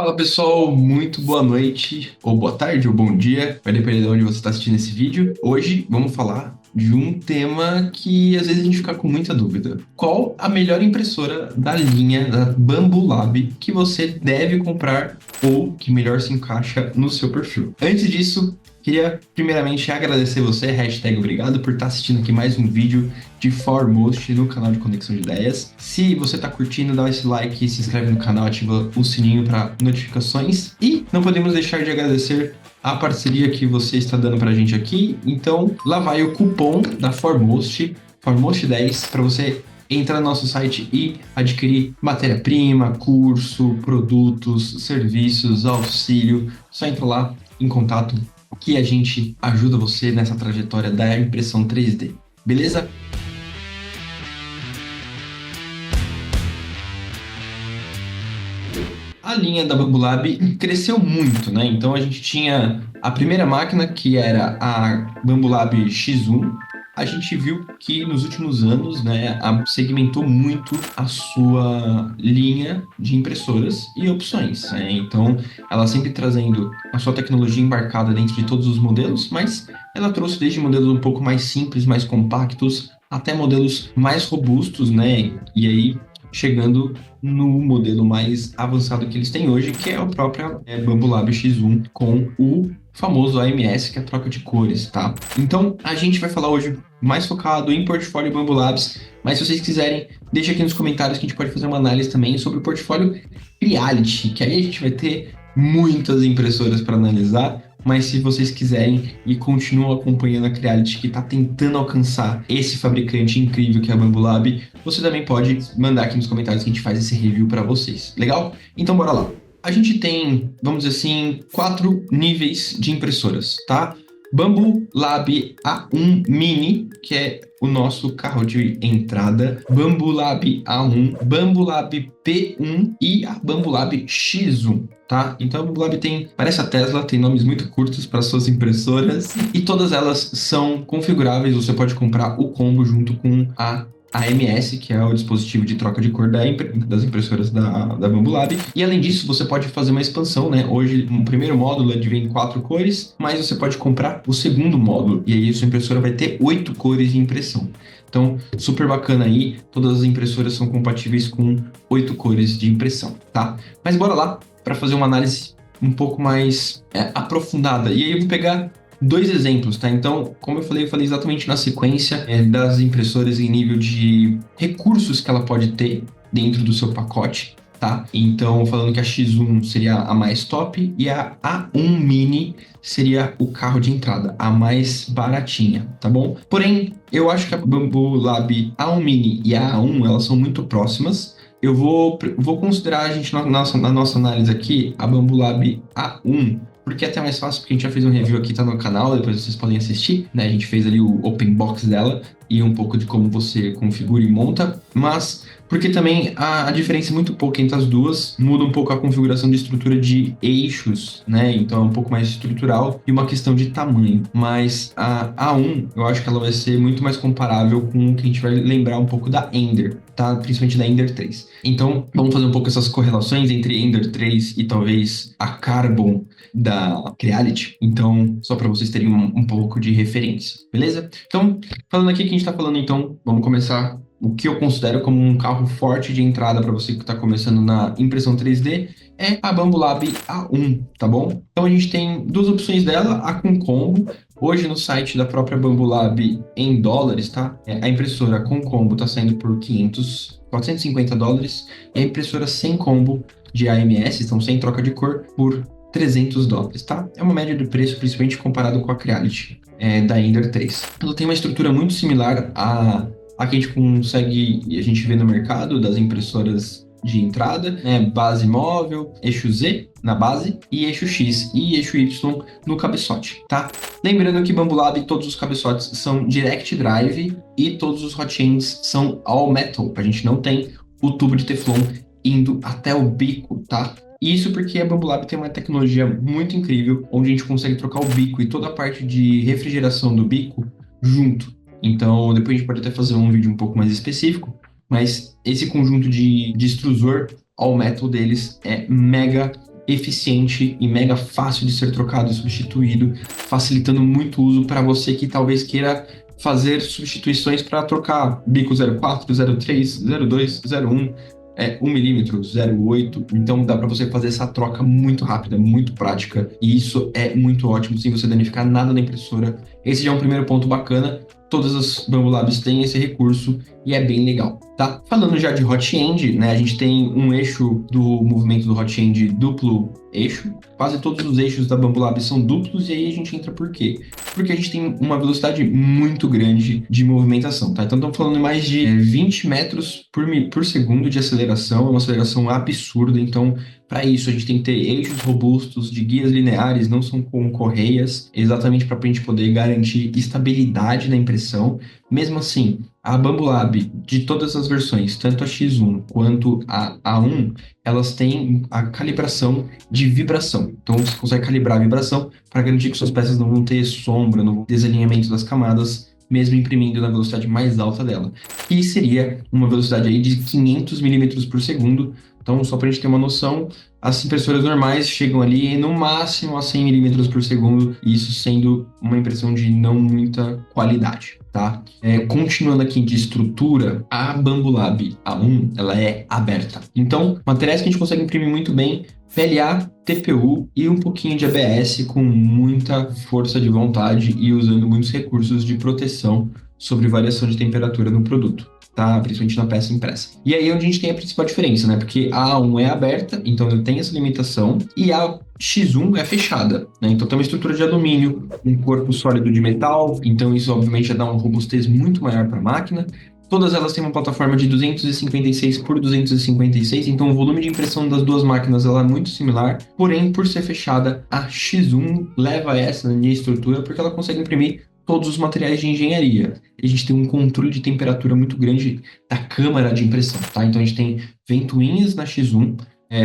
Fala pessoal, muito boa noite, ou boa tarde, ou bom dia, vai depender de onde você está assistindo esse vídeo. Hoje vamos falar de um tema que às vezes a gente fica com muita dúvida. Qual a melhor impressora da linha da Bambu Lab que você deve comprar ou que melhor se encaixa no seu perfil? Antes disso, queria primeiramente agradecer você, hashtag obrigado, por estar assistindo aqui mais um vídeo de Foremost no canal de Conexão de Ideias. Se você está curtindo, dá esse like, se inscreve no canal, ativa o sininho para notificações. E não podemos deixar de agradecer a parceria que você está dando para a gente aqui. Então, lá vai o cupom da Foremost, Foremost10, para você entrar no nosso site e adquirir matéria-prima, curso, produtos, serviços, auxílio. Só entra lá em contato que a gente ajuda você nessa trajetória da impressão 3D. Beleza? A linha da Bambu Lab cresceu muito, né? Então a gente tinha a primeira máquina, que era a Bambu Lab X1. A gente viu que nos últimos anos, né, segmentou muito a sua linha de impressoras e opções, né? Então, ela sempre trazendo a sua tecnologia embarcada dentro de todos os modelos, mas ela trouxe desde modelos um pouco mais simples, mais compactos, até modelos mais robustos, né? E aí, chegando no modelo mais avançado que eles têm hoje, que é o próprio Bambu Lab X1 com o famoso AMS, que é a troca de cores, tá? Então, a gente vai falar hoje mais focado em portfólio Bambu Labs, mas se vocês quiserem, deixa aqui nos comentários que a gente pode fazer uma análise também sobre o portfólio Creality, que aí a gente vai ter muitas impressoras para analisar, mas se vocês quiserem e continuam acompanhando a Creality, que está tentando alcançar esse fabricante incrível que é a Bambu Lab, você também pode mandar aqui nos comentários que a gente faz esse review para vocês. Legal? Então bora lá. A gente tem, vamos dizer assim, 4 níveis de impressoras, tá? Bambu Lab A1 Mini, que é o nosso carro de entrada, Bambu Lab A1, Bambu Lab P1 e a Bambu Lab X1, tá? Então a Bambu Lab tem, parece a Tesla, tem nomes muito curtos para suas impressoras e todas elas são configuráveis, você pode comprar o combo junto com a AMS, que é o dispositivo de troca de cor das impressoras da Bambu Lab. E além disso, você pode fazer uma expansão, né? Hoje, o primeiro módulo vem em 4 cores, mas você pode comprar o segundo módulo, e aí a sua impressora vai ter 8 cores de impressão. Então, super bacana aí, todas as impressoras são compatíveis com 8 cores de impressão, tá? Mas bora lá para fazer uma análise um pouco mais aprofundada. E aí eu vou pegar 2 exemplos, tá? Então, como eu falei exatamente na sequência das impressoras em nível de recursos que ela pode ter dentro do seu pacote, tá? Então, falando que a X1 seria a mais top e a A1 Mini seria o carro de entrada, a mais baratinha, tá bom? Porém, eu acho que a Bambu Lab A1 Mini e a A1, elas são muito próximas. Eu vou considerar a gente na nossa análise aqui a Bambu Lab A1, porque é até mais fácil, porque a gente já fez um review aqui, tá no canal, depois vocês podem assistir, né? A gente fez ali o open box dela e um pouco de como você configura e monta, mas porque também a diferença é muito pouca entre as duas, muda um pouco a configuração de estrutura de eixos, né? Então é um pouco mais estrutural e uma questão de tamanho, mas a A1, eu acho que ela vai ser muito mais comparável com o que a gente vai lembrar um pouco da Ender, tá? Principalmente da Ender 3. Então, vamos fazer um pouco essas correlações entre Ender 3 e talvez a Carbon da Creality. Então, só para vocês terem um pouco de referência, beleza? Então, falando aqui que a gente está falando, então, vamos começar o que eu considero como um carro forte de entrada para você que está começando na impressão 3D, é a Bambu Lab A1, tá bom? Então a gente tem 2 opções dela, a com combo. Hoje no site da própria Bambu Lab em dólares, tá? A impressora com combo está saindo por $450 e a impressora sem combo de AMS, então sem troca de cor, por $300, tá? É uma média de preço, principalmente comparado com a Creality da Ender 3. Ela tem uma estrutura muito similar a que a gente consegue e a gente vê no mercado das impressoras de entrada, né? Base móvel, eixo Z na base e eixo X e eixo Y no cabeçote, tá? Lembrando que Bambu Lab, todos os cabeçotes são Direct Drive e todos os hot ends são All Metal. A gente não tem o tubo de Teflon indo até o bico, tá? Isso porque a Bambu Lab tem uma tecnologia muito incrível, onde a gente consegue trocar o bico e toda a parte de refrigeração do bico junto. Então, depois a gente pode até fazer um vídeo um pouco mais específico, mas esse conjunto de extrusor all metal deles é mega eficiente e mega fácil de ser trocado e substituído, facilitando muito o uso para você que talvez queira fazer substituições para trocar bico 04, 03, 02, 01, 1 milímetro, 0,8. Então dá para você fazer essa troca muito rápida, muito prática. E isso é muito ótimo sem você danificar nada na impressora. Esse já é um primeiro ponto bacana. Todas as Bambu Labs têm esse recurso e é bem legal, tá? Falando já de hot end, né? A gente tem um eixo do movimento do hot end duplo eixo. Quase todos os eixos da Bambu Lab são duplos e aí a gente entra por quê? Porque a gente tem uma velocidade muito grande de movimentação, tá? Então estamos falando de mais de 20 metros por segundo de aceleração, é uma aceleração absurda. Então, para isso, a gente tem que ter eixos robustos de guias lineares, não são com correias, exatamente para a gente poder garantir estabilidade na impressão. Mesmo assim, a Bambu Lab, de todas as versões, tanto a X1 quanto a A1, elas têm a calibração de vibração. Então, você consegue calibrar a vibração para garantir que suas peças não vão ter sombra, não vão ter desalinhamento das camadas, mesmo imprimindo na velocidade mais alta dela. E seria uma velocidade aí de 500 milímetros por segundo. Então, só para a gente ter uma noção, as impressoras normais chegam ali no máximo a 100 milímetros por segundo, isso sendo uma impressão de não muita qualidade, tá? Continuando aqui de estrutura, a Bambu Lab A1, ela é aberta. Então, materiais que a gente consegue imprimir muito bem, PLA, TPU e um pouquinho de ABS com muita força de vontade e usando muitos recursos de proteção sobre variação de temperatura no produto, tá? Principalmente na peça impressa. E aí é onde a gente tem a principal diferença, né? Porque a A1 é aberta, então ele tem essa limitação, e a X1 é fechada, né? Então tem uma estrutura de alumínio, um corpo sólido de metal, então isso obviamente já dá uma robustez muito maior para a máquina. Todas elas têm uma plataforma de 256 por 256, então o volume de impressão das duas máquinas ela é muito similar, porém, por ser fechada, a X1 leva essa na minha estrutura porque ela consegue imprimir todos os materiais de engenharia. A gente tem um controle de temperatura muito grande da câmara de impressão, tá? Então a gente tem ventoinhas na X1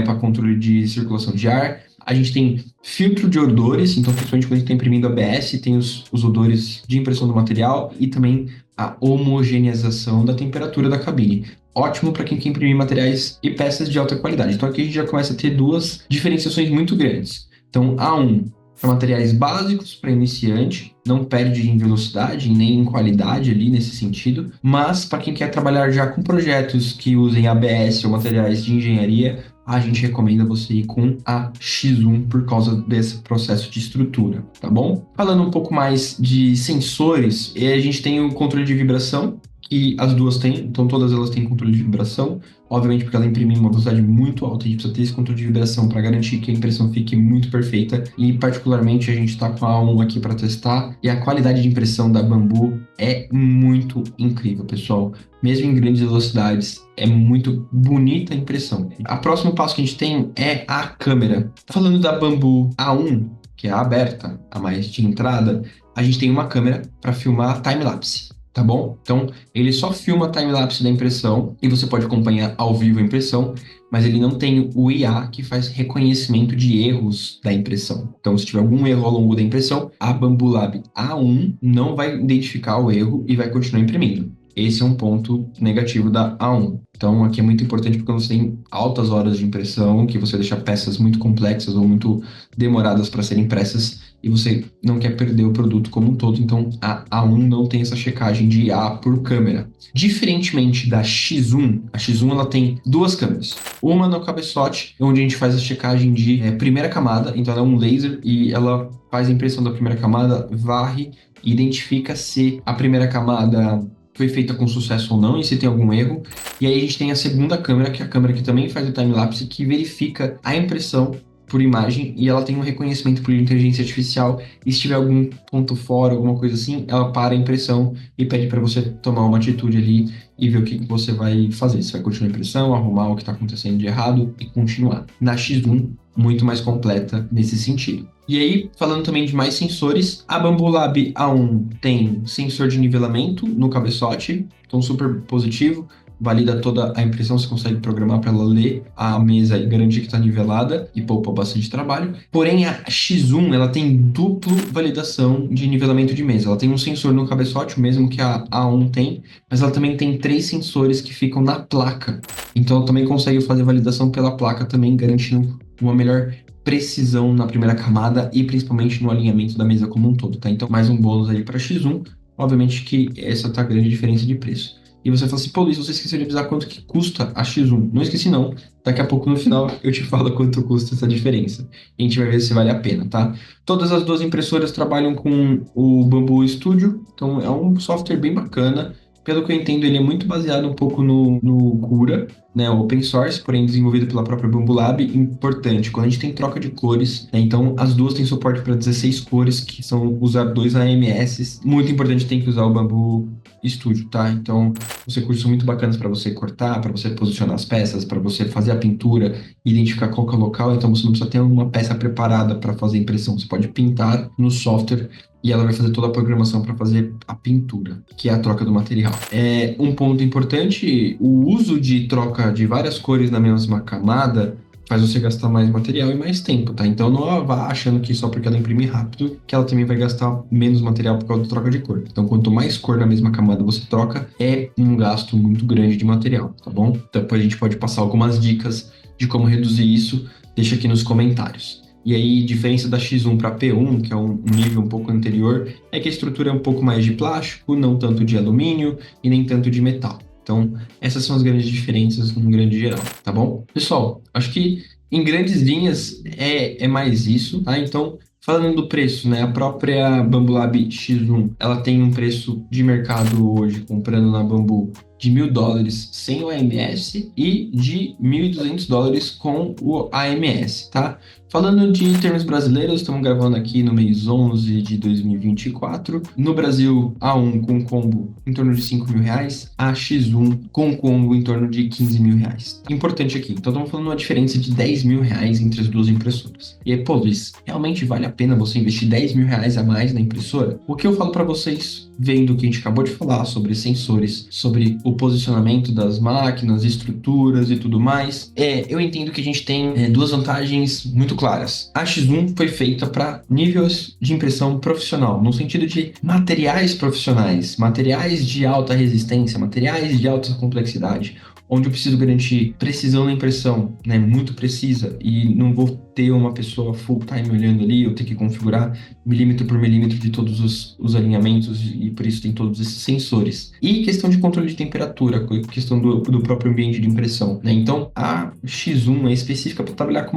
para controle de circulação de ar. A gente tem filtro de odores, então principalmente quando a gente está imprimindo ABS, tem os odores de impressão do material e também a homogeneização da temperatura da cabine. Ótimo para quem quer imprimir materiais e peças de alta qualidade. Então aqui a gente já começa a ter duas diferenciações muito grandes. Então A1 para materiais básicos para iniciante, não perde em velocidade nem em qualidade ali nesse sentido, mas para quem quer trabalhar já com projetos que usem ABS ou materiais de engenharia, a gente recomenda você ir com a X1 por causa desse processo de estrutura, tá bom? Falando um pouco mais de sensores, a gente tem o controle de vibração, que as duas têm, então todas elas têm controle de vibração, obviamente porque ela imprime em uma velocidade muito alta, a gente precisa ter esse controle de vibração para garantir que a impressão fique muito perfeita, e particularmente a gente está com a A1 aqui para testar, e a qualidade de impressão da Bambu é muito incrível, pessoal. Mesmo em grandes velocidades, é muito bonita a impressão. O próximo passo que a gente tem é a câmera. Falando da Bambu A1, que é a aberta, a mais de entrada, a gente tem uma câmera para filmar time-lapse. Tá bom? Então, ele só filma time-lapse da impressão e você pode acompanhar ao vivo a impressão, mas ele não tem o IA que faz reconhecimento de erros da impressão. Então, se tiver algum erro ao longo da impressão, a Bambu Lab A1 não vai identificar o erro e vai continuar imprimindo. Esse é um ponto negativo da A1. Então, aqui é muito importante porque você tem altas horas de impressão, que você deixa peças muito complexas ou muito demoradas para serem impressas e você não quer perder o produto como um todo. Então, a A1 não tem essa checagem de IA por câmera. Diferentemente da X1, a X1 ela tem duas câmeras. Uma no cabeçote, onde a gente faz a checagem de primeira camada. Então, ela é um laser e ela faz a impressão da primeira camada, varre e identifica se a primeira camada foi feita com sucesso ou não, e se tem algum erro. E aí a gente tem a segunda câmera, que é a câmera que também faz o time-lapse, que verifica a impressão por imagem, e ela tem um reconhecimento por inteligência artificial, e se tiver algum ponto fora, alguma coisa assim, ela para a impressão e pede para você tomar uma atitude ali e ver o que você vai fazer. Se vai continuar a impressão, arrumar o que está acontecendo de errado e continuar. Na X1, muito mais completa nesse sentido. E aí, falando também de mais sensores, a Bambu Lab A1 tem sensor de nivelamento no cabeçote, então super positivo, valida toda a impressão, você consegue programar para ela ler a mesa e garantir que está nivelada e poupa bastante trabalho. Porém, a X1 ela tem duplo validação de nivelamento de mesa. Ela tem um sensor no cabeçote, o mesmo que a A1 tem, mas ela também tem 3 sensores que ficam na placa. Então, ela também consegue fazer validação pela placa também, garantindo uma melhor precisão na primeira camada e principalmente no alinhamento da mesa como um todo, tá? Então, mais um bônus aí para X1. Obviamente que essa tá a grande diferença de preço. E você fala assim, pô, Luiz, você esqueceu de avisar quanto que custa a X1. Não esqueci não. Daqui a pouco no final eu te falo quanto custa essa diferença. E a gente vai ver se vale a pena, tá? Todas as duas impressoras trabalham com o Bambu Studio, então é um software bem bacana. Pelo que eu entendo, ele é muito baseado um pouco no Cura, né, open source, porém desenvolvido pela própria Bambu Lab. Importante, quando a gente tem troca de cores, né, então as duas têm suporte para 16 cores, que são usar dois AMS. Muito importante, tem que usar o Bambu Studio, tá? Então, os recursos são muito bacanas para você cortar, para você posicionar as peças, para você fazer a pintura, identificar qual que é o local. Então, você não precisa ter uma peça preparada para fazer a impressão. Você pode pintar no software e ela vai fazer toda a programação para fazer a pintura, que é a troca do material. É um ponto importante, o uso de troca de várias cores na mesma camada faz você gastar mais material e mais tempo, tá? Então não vá achando que só porque ela imprime rápido, que ela também vai gastar menos material por causa da troca de cor. Então quanto mais cor na mesma camada você troca, é um gasto muito grande de material, tá bom? Então depois a gente pode passar algumas dicas de como reduzir isso, deixa aqui nos comentários. E aí, diferença da X1 para P1, que é um nível um pouco anterior, é que a estrutura é um pouco mais de plástico, não tanto de alumínio e nem tanto de metal. Então, essas são as grandes diferenças num grande geral, tá bom? Pessoal, acho que em grandes linhas é mais isso, tá? Então, falando do preço, né? A própria Bambu Lab X1, ela tem um preço de mercado hoje, comprando na Bambu, de US$ 1.000 sem o AMS e de US$ 1.200 com o AMS, tá? Falando de termos brasileiros, estamos gravando aqui no mês 11 de 2024. No Brasil, A1 com combo em torno de R$ 5.000, a X1 com combo em torno de R$ 15.000. Importante aqui, então estamos falando uma diferença de R$ 10.000 entre as duas impressoras. E aí, pô, Luiz, realmente vale a pena você investir R$ 10.000 a mais na impressora? O que eu falo para vocês, vendo o que a gente acabou de falar sobre sensores, sobre o posicionamento das máquinas, estruturas e tudo mais, eu entendo que a gente tem duas vantagens muito claras. A X1 foi feita para níveis de impressão profissional, no sentido de materiais profissionais, materiais de alta resistência, materiais de alta complexidade, onde eu preciso garantir precisão na impressão, né, muito precisa, e não vou ter uma pessoa full time olhando ali, eu ter que configurar milímetro por milímetro de todos os alinhamentos, e por isso tem todos esses sensores. E questão de controle de temperatura, questão do próprio ambiente de impressão, né? Então, a X1 é específica para trabalhar com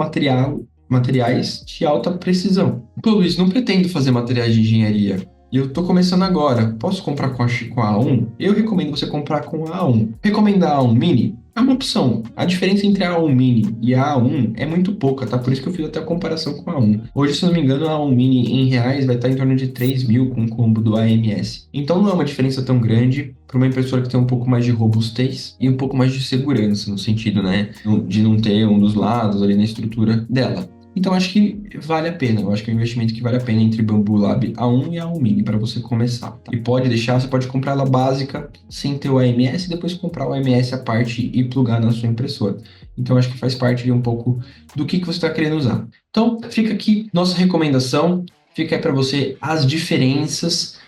materiais de alta precisão. Pô, Luiz, não pretendo fazer materiais de engenharia. E eu tô começando agora. Posso comprar com a A1? Eu recomendo você comprar com a A1. Recomendar a A1 Mini? É uma opção. A diferença entre a A1 Mini e a A1 é muito pouca, tá? Por isso que eu fiz até a comparação com a A1. Hoje, se não me engano, a A1 Mini em reais vai estar em torno de 3.000 com o combo do AMS. Então não é uma diferença tão grande para uma impressora que tem um pouco mais de robustez e um pouco mais de segurança, no sentido, né, de não ter um dos lados ali na estrutura dela. Então, acho que vale a pena. Eu acho que é um investimento que vale a pena entre Bambu Lab A1 e A1 Mini para você começar. E pode deixar, você pode comprar ela básica sem ter o AMS e depois comprar o AMS à parte e plugar na sua impressora. Então, acho que faz parte de um pouco do que você está querendo usar. Então, fica aqui nossa recomendação. Fica aí para você as diferenças.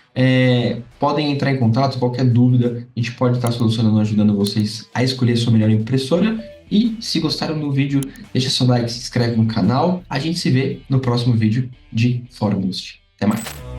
Podem entrar em contato, qualquer dúvida, a gente pode estar solucionando, ajudando vocês a escolher a sua melhor impressora. E se gostaram do vídeo, deixa seu like, se inscreve no canal. A gente se vê no próximo vídeo de Fórum Boost. Até mais!